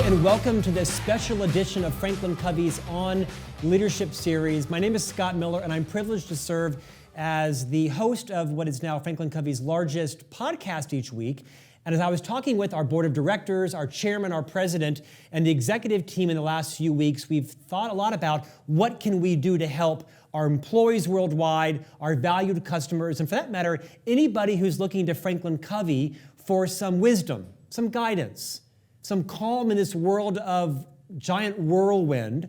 and welcome to this special edition of Franklin Covey's On Leadership series. My name is Scott Miller, and I'm privileged to serve as the host of what is now Franklin Covey's largest podcast each week. And as I was talking with our board of directors, our chairman, our president, and the executive team in the last few weeks, we've thought a lot about what can we do to help our employees worldwide, our valued customers, and for that matter, anybody who's looking to Franklin Covey for some wisdom, some guidance, some calm in this world of giant whirlwind.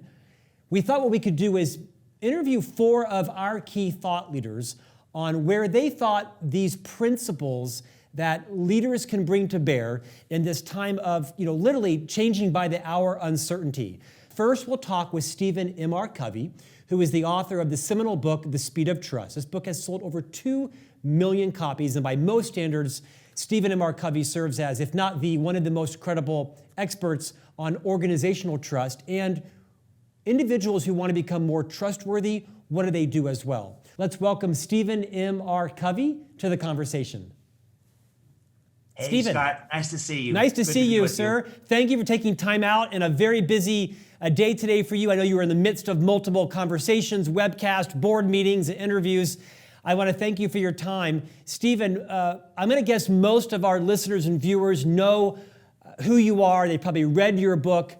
We thought what we could do is interview 4 of our key thought leaders on where they thought these principles that leaders can bring to bear in this time of, literally changing by the hour uncertainty. First, we'll talk with Stephen M.R. Covey, who is the author of the seminal book, The Speed of Trust. This book has sold over 2 million copies, and by most standards, Stephen M.R. Covey serves as, if not one of the most credible experts on organizational trust and individuals who want to become more trustworthy. What do they do as well? Let's welcome Stephen M.R. Covey to the conversation. Hey, Stephen. Scott, nice to see you. Nice to see you, sir. Thank you for taking time out in a very busy day today for you. I know you were in the midst of multiple conversations, webcasts, board meetings, and interviews. I want to thank you for your time. Stephen, I'm going to guess most of our listeners and viewers know who you are. They probably read your book.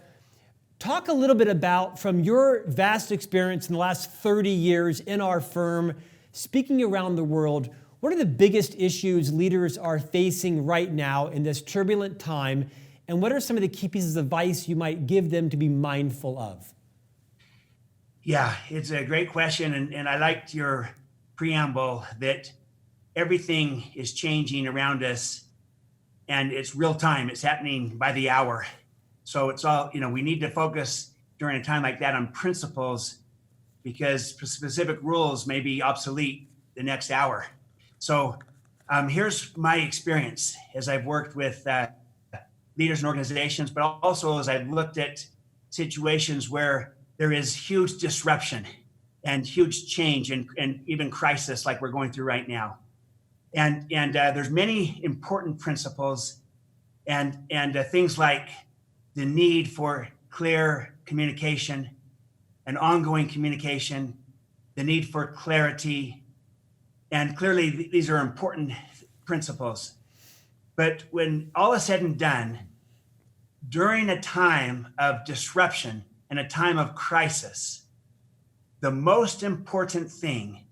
Talk a little bit about, from your vast experience in the last 30 years in our firm, speaking around the world, what are the biggest issues leaders are facing right now in this turbulent time? And what are some of the key pieces of advice you might give them to be mindful of? Yeah, it's a great question. And I liked your preamble that everything is changing around us and it's real time. It's happening by the hour. So it's all, we need to focus during a time like that on principles because specific rules may be obsolete the next hour. So here's my experience as I've worked with leaders and organizations, but also as I've looked at situations where there is huge disruption and huge change and even crisis like we're going through right now. And there's many important principles and things like the need for clear communication and ongoing communication, the need for clarity. And clearly these are important principles. But when all is said and done, during a time of disruption and a time of crisis, the most important thing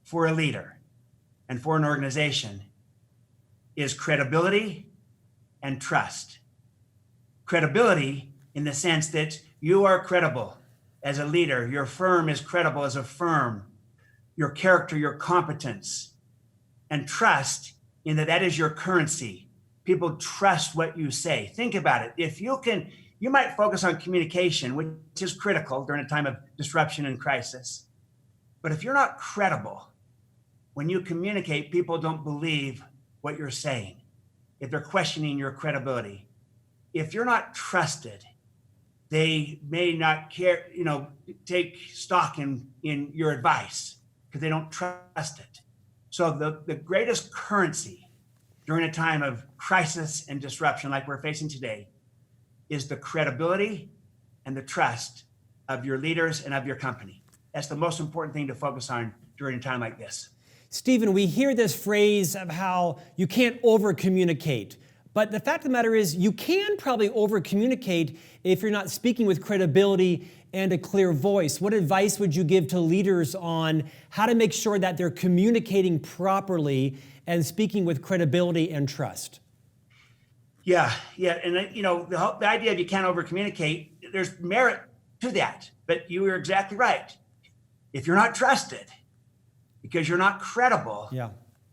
for a leader and for an organization is credibility and trust. Credibility in the sense that you are credible as a leader, your firm is credible as a firm, your character, your competence, and trust in that is your currency. People trust what you say. Think about it. If you might focus on communication, which is critical during a time of disruption and crisis. But if you're not credible, when you communicate, people don't believe what you're saying. If they're questioning your credibility, if you're not trusted, they may not care, take stock in your advice because they don't trust it. So the greatest currency during a time of crisis and disruption like we're facing today is the credibility and the trust of your leaders and of your company. That's the most important thing to focus on during a time like this. Stephen, we hear this phrase of how you can't over-communicate. But the fact of the matter is you can probably over-communicate if you're not speaking with credibility and a clear voice. What advice would you give to leaders on how to make sure that they're communicating properly and speaking with credibility and trust? Yeah. And the idea of you can't over-communicate, there's merit to that, but you are exactly right. If you're not trusted, because you're not credible,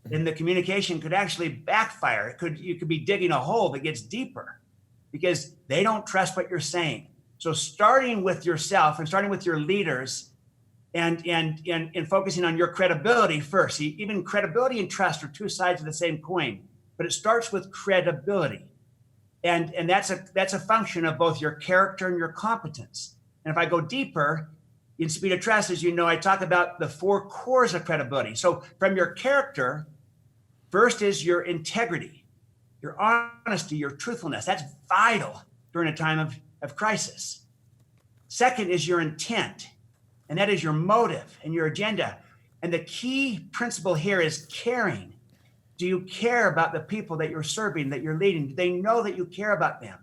then the communication could actually backfire. You could be digging a hole that gets deeper because they don't trust what you're saying. So starting with yourself and starting with your leaders and focusing on your credibility first. See, even credibility and trust are two sides of the same coin, but it starts with credibility. And that's a function of both your character and your competence. And if I go deeper, in Speed of Trust, as you know, I talk about the 4 cores of credibility. So from your character, first is your integrity, your honesty, your truthfulness. That's vital during a time of crisis. Second is your intent, and that is your motive and your agenda. And the key principle here is caring. Do you care about the people that you're serving, that you're leading? Do they know that you care about them?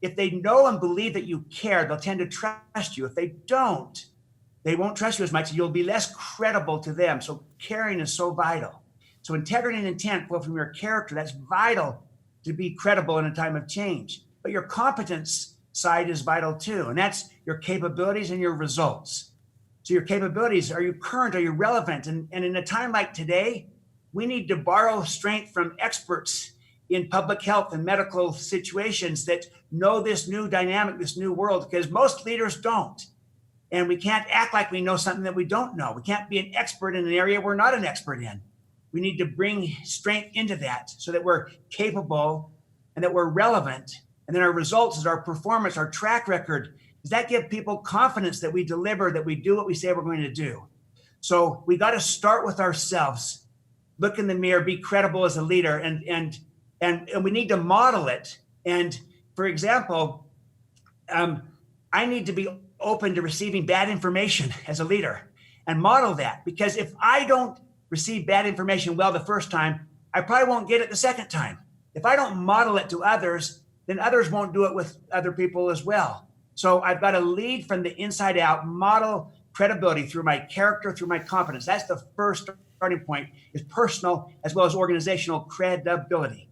If they know and believe that you care, they'll tend to trust you. If they don't, they won't trust you as much. You'll be less credible to them. So caring is so vital. So integrity and intent flow from your character. That's vital to be credible in a time of change. But your competence side is vital too. And that's your capabilities and your results. So your capabilities, are you current? Are you relevant? And in a time like today, we need to borrow strength from experts in public health and medical situations that know this new dynamic, this new world, because most leaders don't. And we can't act like we know something that we don't know. We can't be an expert in an area we're not an expert in. We need to bring strength into that so that we're capable and that we're relevant. And then our results is our performance, our track record. Does that give people confidence that we deliver, that we do what we say we're going to do? So we got to start with ourselves. Look in the mirror, be credible as a leader, and we need to model it. And for example, I need to be open to receiving bad information as a leader and model that, because if I don't receive bad information well the first time, I probably won't get it the second time. If I don't model it to others, then others won't do it with other people as well. So I've got to lead from the inside out, model credibility through my character, through my competence. That's the first starting point, is personal as well as organizational credibility.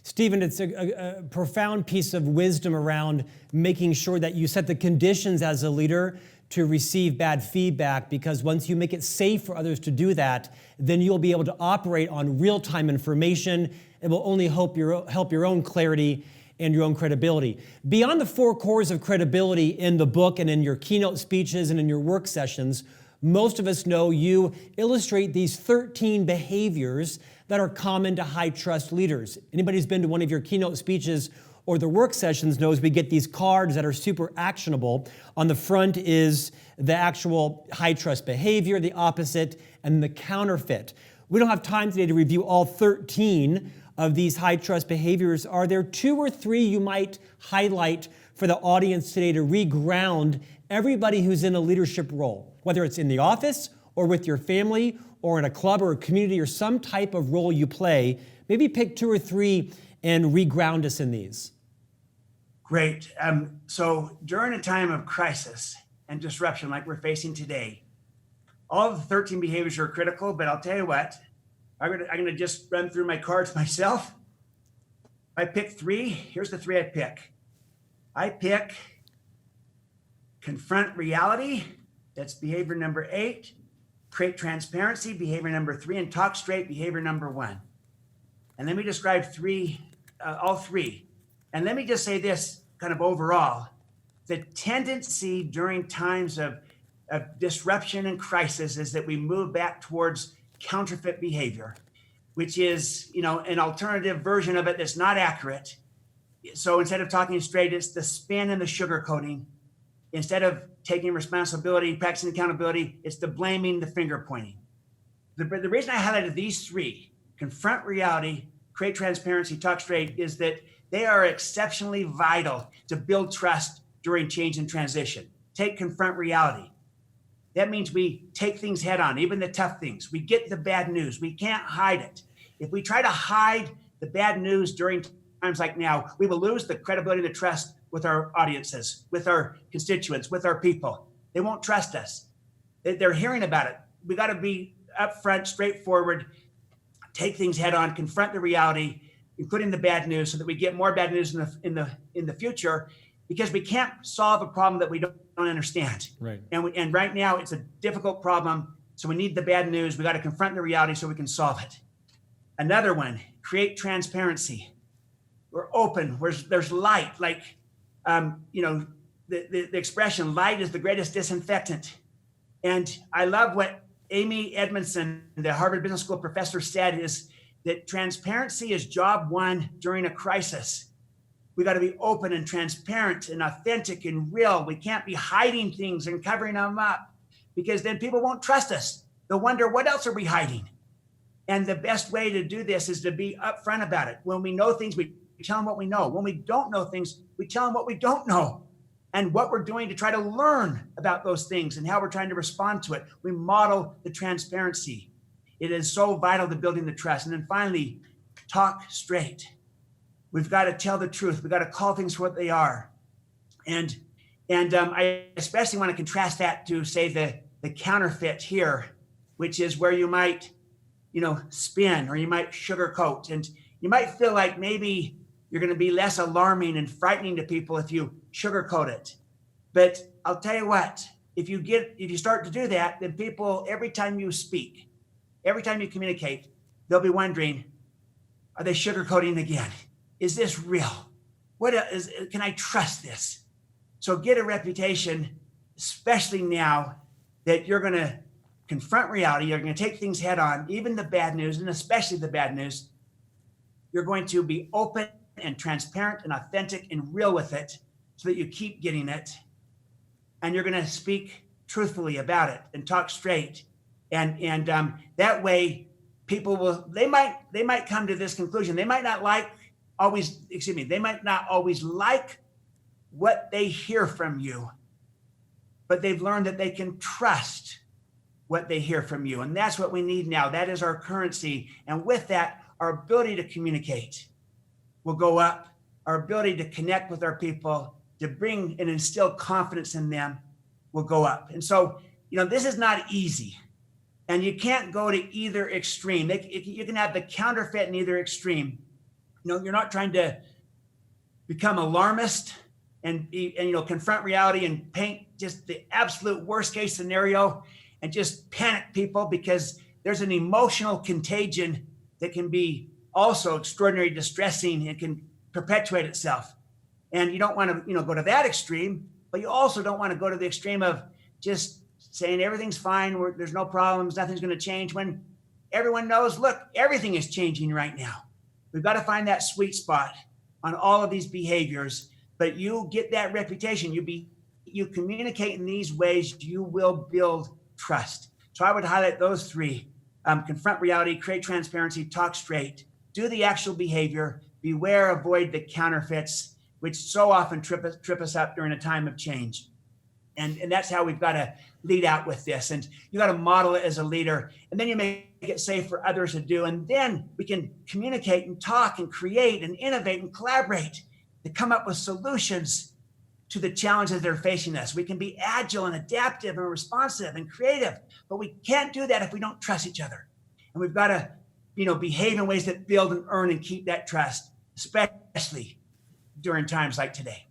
Stephen, it's a profound piece of wisdom around making sure that you set the conditions as a leader to receive bad feedback, because once you make it safe for others to do that, then you'll be able to operate on real-time information. It will only help your own clarity and your own credibility. Beyond the 4 cores of credibility in the book and in your keynote speeches and in your work sessions, most of us know you illustrate these 13 behaviors that are common to high-trust leaders. Anybody who's been to one of your keynote speeches or the work sessions knows we get these cards that are super actionable. On the front is the actual high-trust behavior, the opposite, and the counterfeit. We don't have time today to review all 13 of these high-trust behaviors. Are there 2 or 3 you might highlight for the audience today to reground everybody who's in a leadership role, whether it's in the office or with your family or in a club or a community or some type of role you play? Maybe pick 2 or 3 and reground us in these. Great. So during a time of crisis and disruption like we're facing today, all of the 13 behaviors are critical, but I'll tell you what, I'm going to just run through my cards myself. I pick 3. Here's the 3 I pick. I pick confront reality. That's behavior number 8. Create transparency, behavior number 3, and talk straight, behavior number 1. And let me describe all 3. And let me just say this kind of overall, the tendency during times of disruption and crisis is that we move back towards counterfeit behavior, which is, an alternative version of it that's not accurate. So instead of talking straight, it's the spin and the sugarcoating. Instead of taking responsibility, practicing accountability, it's the blaming, the finger pointing. The reason I highlighted these 3, confront reality, create transparency, talk straight, is that they are exceptionally vital to build trust during change and transition. Take confront reality. That means we take things head on, even the tough things. We get the bad news. We can't hide it. If we try to hide the bad news during times like now, we will lose the credibility and the trust with our audiences, with our constituents, with our people. They won't trust us. They're hearing about it. We got to be upfront, straightforward, take things head on, confront the reality, including the bad news, so that we get more bad news in the future, because we can't solve a problem that we don't understand. Right. And right now it's a difficult problem, so we need the bad news. We got to confront the reality so we can solve it. Another one, create transparency. We're open. There's light. Like, the expression, light is the greatest disinfectant. And I love what Amy Edmondson, the Harvard Business School professor, said, is that transparency is job 1 during a crisis. We got to be open and transparent and authentic and real. We can't be hiding things and covering them up, because then people won't trust us. They'll wonder, what else are we hiding? And the best way to do this is to be upfront about it. When we know things, we tell them what we know. When we don't know things, we tell them what we don't know and what we're doing to try to learn about those things and how we're trying to respond to it. We model the transparency. It is so vital to building the trust. And then finally, talk straight. We've got to tell the truth. We've got to call things for what they are. And I especially want to contrast that to, say, the counterfeit here, which is where you might, spin or you might sugarcoat. And you might feel like maybe you're going to be less alarming and frightening to people if you sugarcoat it. But I'll tell you what, if you start to do that, then people, every time you speak, every time you communicate, they'll be wondering, are they sugarcoating again? Is this real? Can I trust this? So get a reputation, especially now that you're going to confront reality. You're going to take things head on, even the bad news, and especially the bad news. You're going to be open and transparent and authentic and real with it so that you keep getting it. And you're going to speak truthfully about it and talk straight. And that way people they might come to this conclusion. They might not always like what they hear from you, but they've learned that they can trust what they hear from you. And that's what we need now. That is our currency. And with that, our ability to communicate will go up. Our ability to connect with our people, to bring and instill confidence in them, will go up. And so, this is not easy. And you can't go to either extreme. You can have the counterfeit in either extreme. You're not trying to become alarmist and confront reality and paint just the absolute worst case scenario and just panic people, because there's an emotional contagion that can be also extraordinarily distressing and can perpetuate itself. And you don't want to, go to that extreme, but you also don't want to go to the extreme of just saying everything's fine, there's no problems, nothing's going to change, when everyone knows, look, everything is changing right now. We've got to find that sweet spot on all of these behaviors. But you get that reputation, you communicate in these ways, you will build trust. So I would highlight those three: confront reality, create transparency, talk straight, do the actual behavior, beware, avoid the counterfeits, which so often trip us up during a time of change. And that's how we've got to lead out with this. And you got to model it as a leader, and then you make it safe for others to do. And then we can communicate and talk and create and innovate and collaborate to come up with solutions to the challenges that are facing us. We can be agile and adaptive and responsive and creative, but we can't do that if we don't trust each other. And we've got to, behave in ways that build and earn and keep that trust, especially during times like today.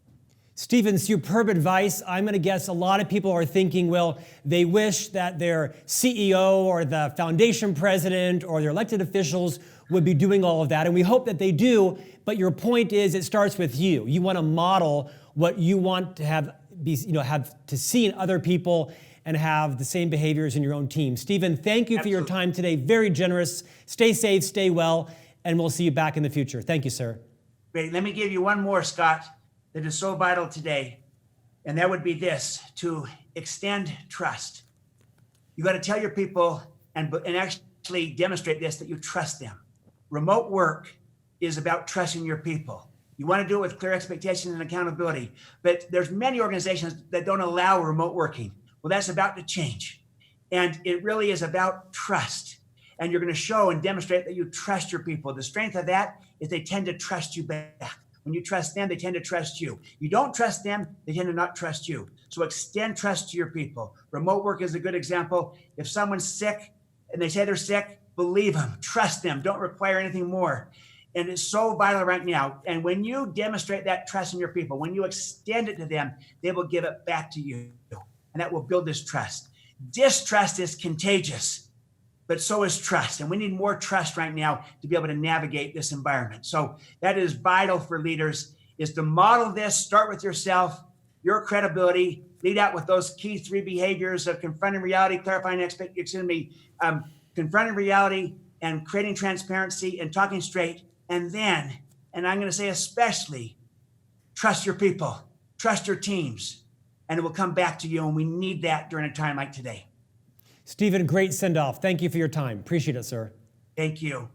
Stephen, superb advice. I'm going to guess a lot of people are thinking, well, they wish that their CEO or the foundation president or their elected officials would be doing all of that. And we hope that they do. But your point is, it starts with you. You want to model what you want to have to see in other people and have the same behaviors in your own team. Stephen, thank you for your time today. Very generous. Stay safe, stay well, and we'll see you back in the future. Thank you, sir. Great. Let me give you one more, Scott, that is so vital today. And that would be this: to extend trust. You got to tell your people and actually demonstrate this, that you trust them. Remote work is about trusting your people. You want to do it with clear expectations and accountability, but there's many organizations that don't allow remote working. Well, that's about to change. And it really is about trust. And you're going to show and demonstrate that you trust your people. The strength of that is they tend to trust you back. When you trust them, they tend to trust you. You don't trust them, they tend to not trust you. So extend trust to your people. Remote work is a good example. If someone's sick and they say they're sick, believe them, trust them, don't require anything more. And it's so vital right now. And when you demonstrate that trust in your people, when you extend it to them, they will give it back to you. And that will build this trust. Distrust is contagious, but so is trust. And we need more trust right now to be able to navigate this environment. So that is vital for leaders, is to model this, start with yourself, your credibility, lead out with those key three behaviors of confronting reality, confronting reality and creating transparency and talking straight. And then, and I'm going to say especially, trust your people, trust your teams, and it will come back to you. And we need that during a time like today. Stephen, great send-off. Thank you for your time. Appreciate it, sir. Thank you.